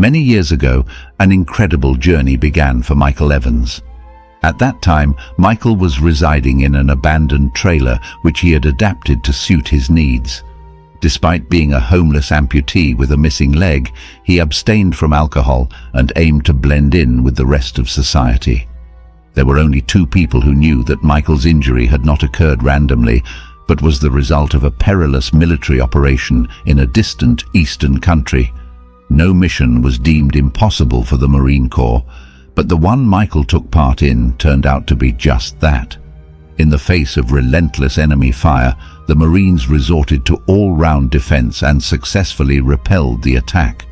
Many years ago, an incredible journey began for Michael Evans. At that time, Michael was residing in an abandoned trailer which he had adapted to suit his needs. Despite being a homeless amputee with a missing leg, he abstained from alcohol and aimed to blend in with the rest of society. There were only 2 people who knew that Michael's injury had not occurred randomly, but was the result of a perilous military operation in a distant eastern country. No mission was deemed impossible for the Marine Corps, but the one Michael took part in turned out to be just that. In the face of relentless enemy fire, the Marines resorted to all-round defense and successfully repelled the attack.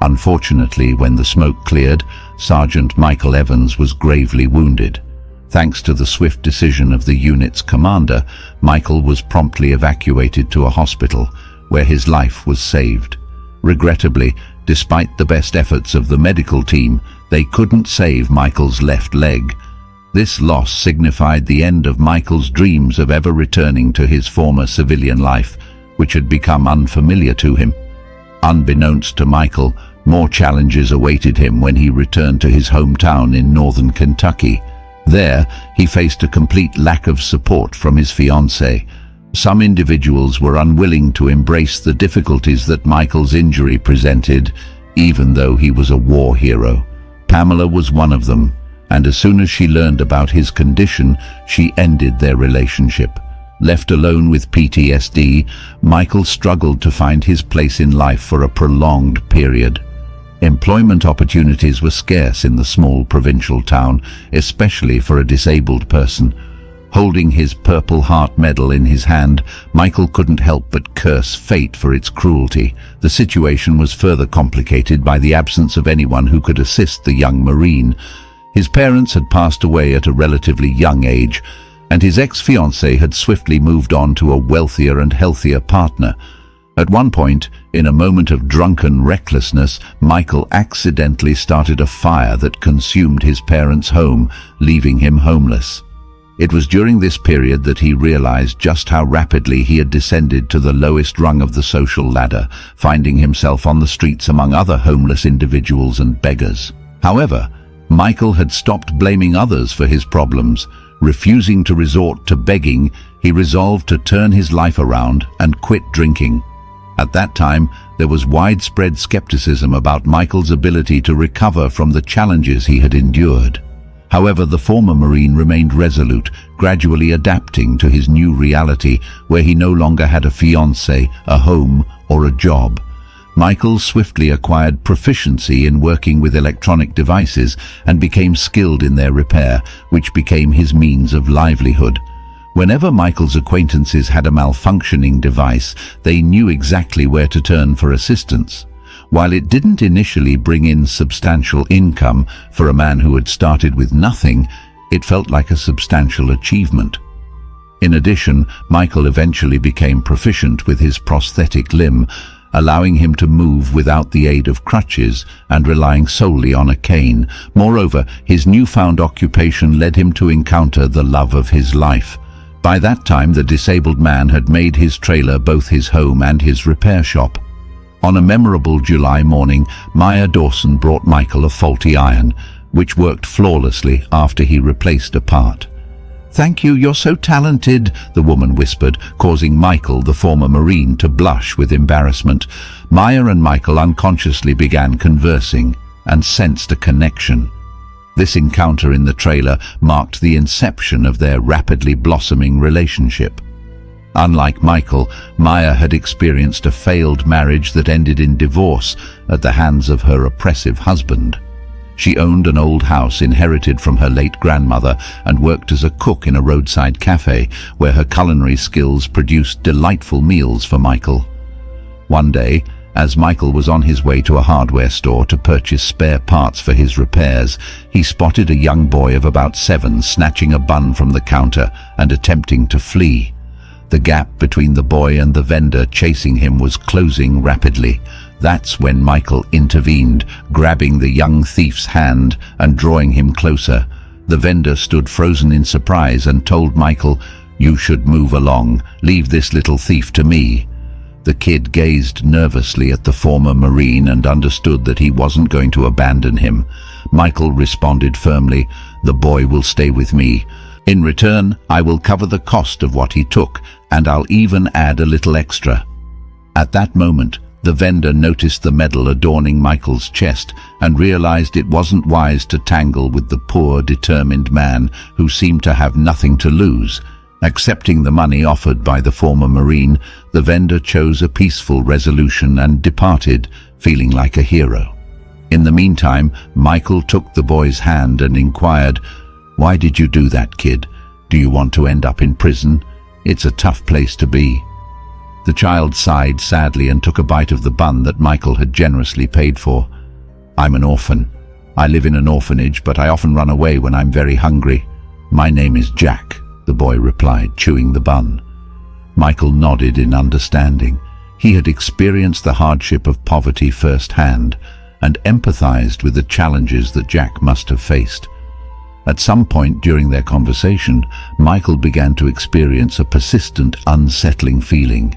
Unfortunately, when the smoke cleared, Sergeant Michael Evans was gravely wounded. Thanks to the swift decision of the unit's commander, Michael was promptly evacuated to a hospital, where his life was saved. Regrettably, despite the best efforts of the medical team, they couldn't save Michael's left leg. This loss signified the end of Michael's dreams of ever returning to his former civilian life, which had become unfamiliar to him. Unbeknownst to Michael, more challenges awaited him when he returned to his hometown in northern Kentucky. There, he faced a complete lack of support from his fiancée. Some individuals were unwilling to embrace the difficulties that Michael's injury presented, even though he was a war hero. Pamela was one of them, and as soon as she learned about his condition, she ended their relationship. Left alone with PTSD, Michael struggled to find his place in life for a prolonged period. Employment opportunities were scarce in the small provincial town, especially for a disabled person. Holding his Purple Heart medal in his hand, Michael couldn't help but curse fate for its cruelty. The situation was further complicated by the absence of anyone who could assist the young Marine. His parents had passed away at a relatively young age, and his ex-fiancée had swiftly moved on to a wealthier and healthier partner. At one point, in a moment of drunken recklessness, Michael accidentally started a fire that consumed his parents' home, leaving him homeless. It was during this period that he realized just how rapidly he had descended to the lowest rung of the social ladder, finding himself on the streets among other homeless individuals and beggars. However, Michael had stopped blaming others for his problems. Refusing to resort to begging, he resolved to turn his life around and quit drinking. At that time, there was widespread skepticism about Michael's ability to recover from the challenges he had endured. However, the former Marine remained resolute, gradually adapting to his new reality, where he no longer had a fiancée, a home, or a job. Michael swiftly acquired proficiency in working with electronic devices and became skilled in their repair, which became his means of livelihood. Whenever Michael's acquaintances had a malfunctioning device, they knew exactly where to turn for assistance. While it didn't initially bring in substantial income for a man who had started with nothing, it felt like a substantial achievement. In addition, Michael eventually became proficient with his prosthetic limb, allowing him to move without the aid of crutches and relying solely on a cane. Moreover, his newfound occupation led him to encounter the love of his life. By that time, the disabled man had made his trailer both his home and his repair shop. On a memorable July morning, Maya Dawson brought Michael a faulty iron, which worked flawlessly after he replaced a part. "Thank you, you're so talented," the woman whispered, causing Michael, the former Marine, to blush with embarrassment. Maya and Michael unconsciously began conversing and sensed a connection. This encounter in the trailer marked the inception of their rapidly blossoming relationship. Unlike Michael, Maya had experienced a failed marriage that ended in divorce at the hands of her oppressive husband. She owned an old house inherited from her late grandmother and worked as a cook in a roadside cafe where her culinary skills produced delightful meals for Michael. One day, as Michael was on his way to a hardware store to purchase spare parts for his repairs, he spotted a young boy of about 7 snatching a bun from the counter and attempting to flee. The gap between the boy and the vendor chasing him was closing rapidly. That's when Michael intervened, grabbing the young thief's hand and drawing him closer. The vendor stood frozen in surprise and told Michael, "You should move along. Leave this little thief to me." The kid gazed nervously at the former Marine and understood that he wasn't going to abandon him. Michael responded firmly, "The boy will stay with me. In return, I will cover the cost of what he took, and I'll even add a little extra." At that moment, the vendor noticed the medal adorning Michael's chest and realized it wasn't wise to tangle with the poor, determined man who seemed to have nothing to lose. Accepting the money offered by the former Marine, the vendor chose a peaceful resolution and departed, feeling like a hero. In the meantime, Michael took the boy's hand and inquired, "Why did you do that, kid? Do you want to end up in prison? It's a tough place to be." The child sighed sadly and took a bite of the bun that Michael had generously paid for. "I'm an orphan. I live in an orphanage, but I often run away when I'm very hungry. My name is Jack," the boy replied, chewing the bun. Michael nodded in understanding. He had experienced the hardship of poverty firsthand and empathized with the challenges that Jack must have faced. At some point during their conversation, Michael began to experience a persistent, unsettling feeling.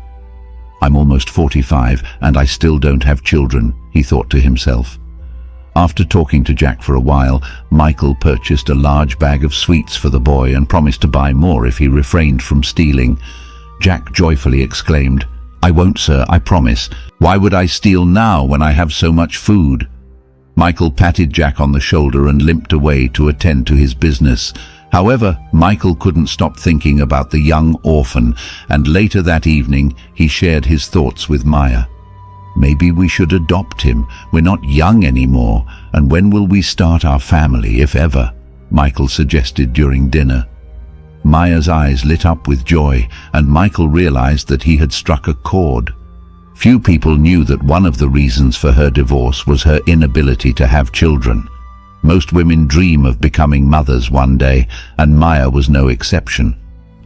"I'm almost 45 and I still don't have children," he thought to himself. After talking to Jack for a while, Michael purchased a large bag of sweets for the boy and promised to buy more if he refrained from stealing. Jack joyfully exclaimed, "I won't, sir, I promise. Why would I steal now when I have so much food?" Michael patted Jack on the shoulder and limped away to attend to his business. However, Michael couldn't stop thinking about the young orphan, and later that evening he shared his thoughts with Maya. "Maybe we should adopt him. We're not young anymore, and when will we start our family, if ever?" Michael suggested during dinner. Maya's eyes lit up with joy, and Michael realized that he had struck a chord. Few people knew that one of the reasons for her divorce was her inability to have children. Most women dream of becoming mothers one day, and Maya was no exception.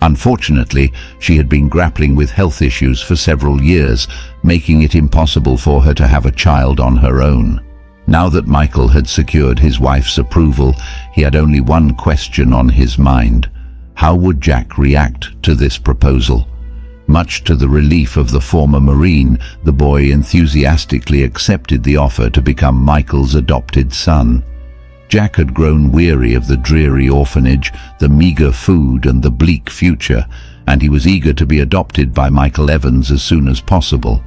Unfortunately, she had been grappling with health issues for several years, making it impossible for her to have a child on her own. Now that Michael had secured his wife's approval, he had only one question on his mind. How would Jack react to this proposal? Much to the relief of the former Marine, the boy enthusiastically accepted the offer to become Michael's adopted son. Jack had grown weary of the dreary orphanage, the meager food and the bleak future, and he was eager to be adopted by Michael Evans as soon as possible.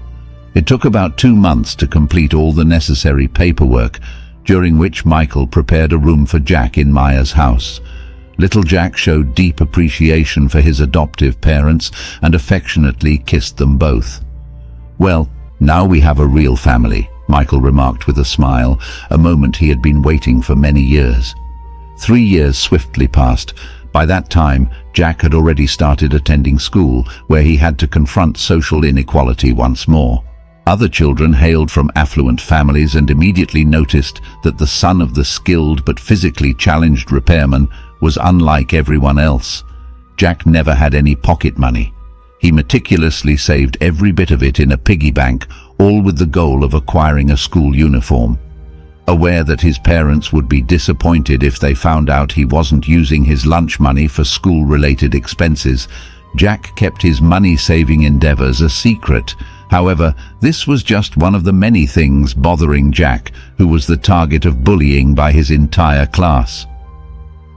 It took about 2 months to complete all the necessary paperwork, during which Michael prepared a room for Jack in Maya's house. Little Jack showed deep appreciation for his adoptive parents and affectionately kissed them both. "Well, now we have a real family," Michael remarked with a smile, a moment he had been waiting for many years. 3 years swiftly passed. By that time, Jack had already started attending school, where he had to confront social inequality once more. Other children hailed from affluent families and immediately noticed that the son of the skilled but physically challenged repairman was unlike everyone else. Jack never had any pocket money. He meticulously saved every bit of it in a piggy bank, all with the goal of acquiring a school uniform. Aware that his parents would be disappointed if they found out he wasn't using his lunch money for school-related expenses, Jack kept his money-saving endeavors a secret. However, this was just one of the many things bothering Jack, who was the target of bullying by his entire class.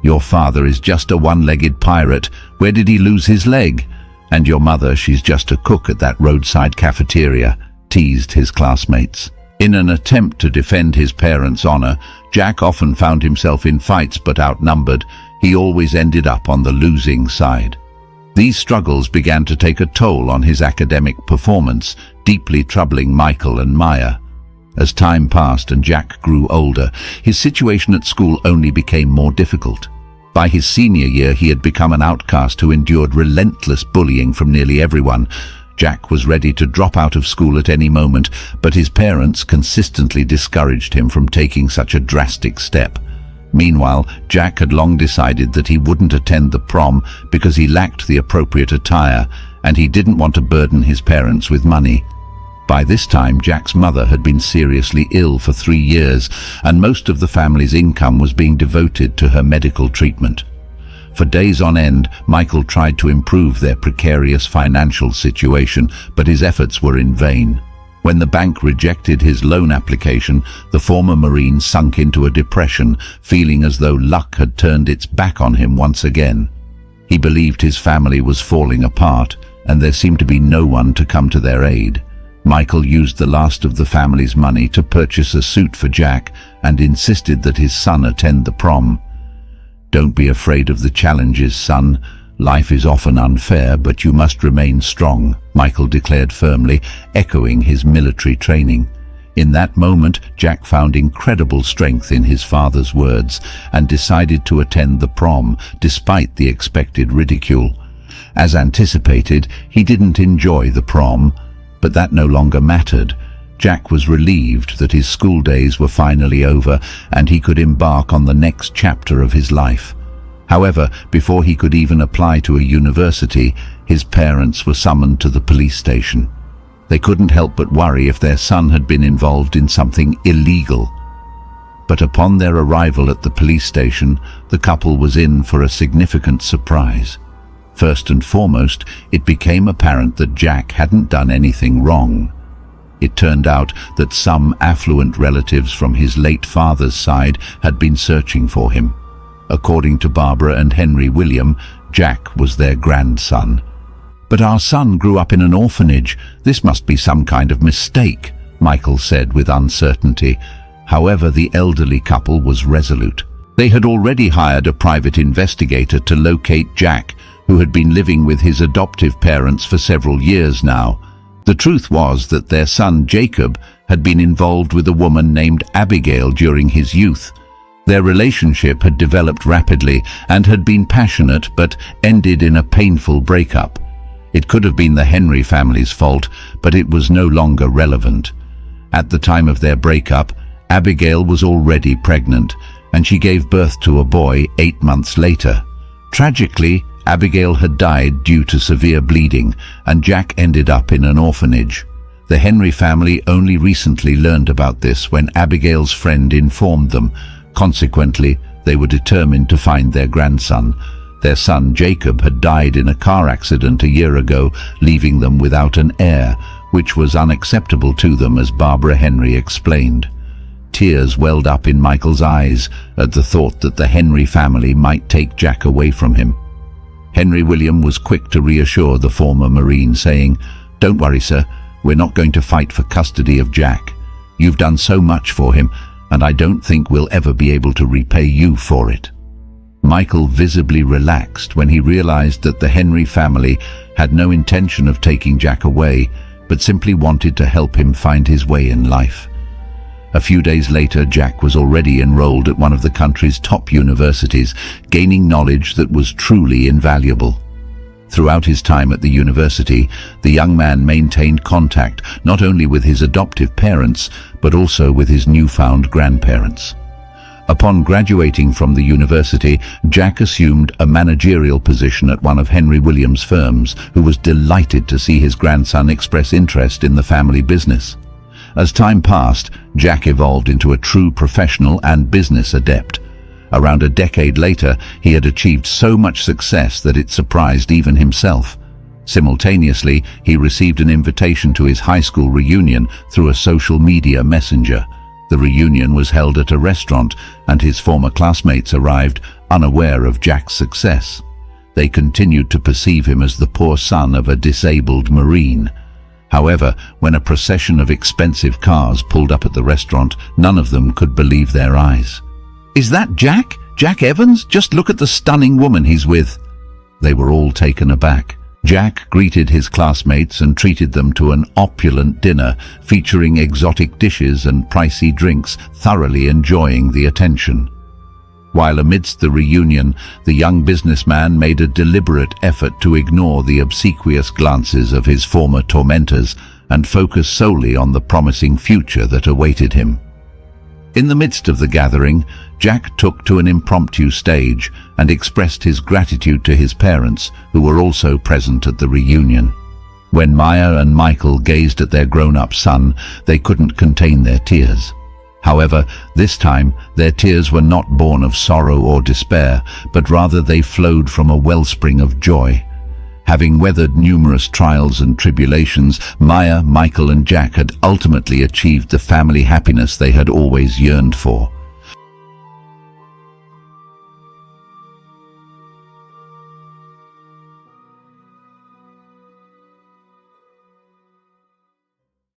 "Your father is just a one-legged pirate. Where did he lose his leg? And your mother, she's just a cook at that roadside cafeteria," teased his classmates. In an attempt to defend his parents' honor, Jack often found himself in fights, but outnumbered, he always ended up on the losing side. These struggles began to take a toll on his academic performance, deeply troubling Michael and Maya. As time passed and Jack grew older, his situation at school only became more difficult. By his senior year, he had become an outcast who endured relentless bullying from nearly everyone. Jack was ready to drop out of school at any moment, but his parents consistently discouraged him from taking such a drastic step. Meanwhile, Jack had long decided that he wouldn't attend the prom because he lacked the appropriate attire, and he didn't want to burden his parents with money. By this time, Jack's mother had been seriously ill for 3 years, and most of the family's income was being devoted to her medical treatment. For days on end, Michael tried to improve their precarious financial situation, but his efforts were in vain. When the bank rejected his loan application, the former Marine sunk into a depression, feeling as though luck had turned its back on him once again. He believed his family was falling apart, and there seemed to be no one to come to their aid. Michael used the last of the family's money to purchase a suit for Jack and insisted that his son attend the prom. "Don't be afraid of the challenges, son. Life is often unfair, but you must remain strong," Michael declared firmly, echoing his military training. In that moment, Jack found incredible strength in his father's words and decided to attend the prom, despite the expected ridicule. As anticipated, he didn't enjoy the prom, but that no longer mattered. Jack was relieved that his school days were finally over and he could embark on the next chapter of his life. However, before he could even apply to a university, his parents were summoned to the police station. They couldn't help but worry if their son had been involved in something illegal. But upon their arrival at the police station, the couple was in for a significant surprise. First and foremost, it became apparent that Jack hadn't done anything wrong. It turned out that some affluent relatives from his late father's side had been searching for him. According to Barbara and Henry William, Jack was their grandson. "But our son grew up in an orphanage. This must be some kind of mistake," Michael said with uncertainty. However, the elderly couple was resolute. They had already hired a private investigator to locate Jack, who had been living with his adoptive parents for several years now. The truth was that their son Jacob had been involved with a woman named Abigail during his youth. Their relationship had developed rapidly and had been passionate, but ended in a painful breakup. It could have been the Henry family's fault, but it was no longer relevant. At the time of their breakup, Abigail was already pregnant, and she gave birth to a boy 8 months later. Tragically, Abigail had died due to severe bleeding, and Jack ended up in an orphanage. The Henry family only recently learned about this when Abigail's friend informed them. Consequently, they were determined to find their grandson. Their son Jacob had died in a car accident a year ago, leaving them without an heir, which was unacceptable to them, as Barbara Henry explained. Tears welled up in Michael's eyes at the thought that the Henry family might take Jack away from him. Henry William was quick to reassure the former Marine, saying, "Don't worry, sir. We're not going to fight for custody of Jack. You've done so much for him, and I don't think we'll ever be able to repay you for it." Michael visibly relaxed when he realized that the Henry family had no intention of taking Jack away, but simply wanted to help him find his way in life. A few days later, Jack was already enrolled at one of the country's top universities, gaining knowledge that was truly invaluable. Throughout his time at the university, the young man maintained contact not only with his adoptive parents, but also with his newfound grandparents. Upon graduating from the university, Jack assumed a managerial position at one of Henry Williams' firms, who was delighted to see his grandson express interest in the family business. As time passed, Jack evolved into a true professional and business adept. Around a decade later, he had achieved so much success that it surprised even himself. Simultaneously, he received an invitation to his high school reunion through a social media messenger. The reunion was held at a restaurant, and his former classmates arrived, unaware of Jack's success. They continued to perceive him as the poor son of a disabled Marine. However, when a procession of expensive cars pulled up at the restaurant, none of them could believe their eyes. "Is that Jack? Jack Evans? Just look at the stunning woman he's with." They were all taken aback. Jack greeted his classmates and treated them to an opulent dinner featuring exotic dishes and pricey drinks, thoroughly enjoying the attention. While amidst the reunion, the young businessman made a deliberate effort to ignore the obsequious glances of his former tormentors and focus solely on the promising future that awaited him. In the midst of the gathering, Jack took to an impromptu stage and expressed his gratitude to his parents, who were also present at the reunion. When Maya and Michael gazed at their grown-up son, they couldn't contain their tears. However, this time, their tears were not born of sorrow or despair, but rather they flowed from a wellspring of joy. Having weathered numerous trials and tribulations, Maya, Michael and Jack had ultimately achieved the family happiness they had always yearned for.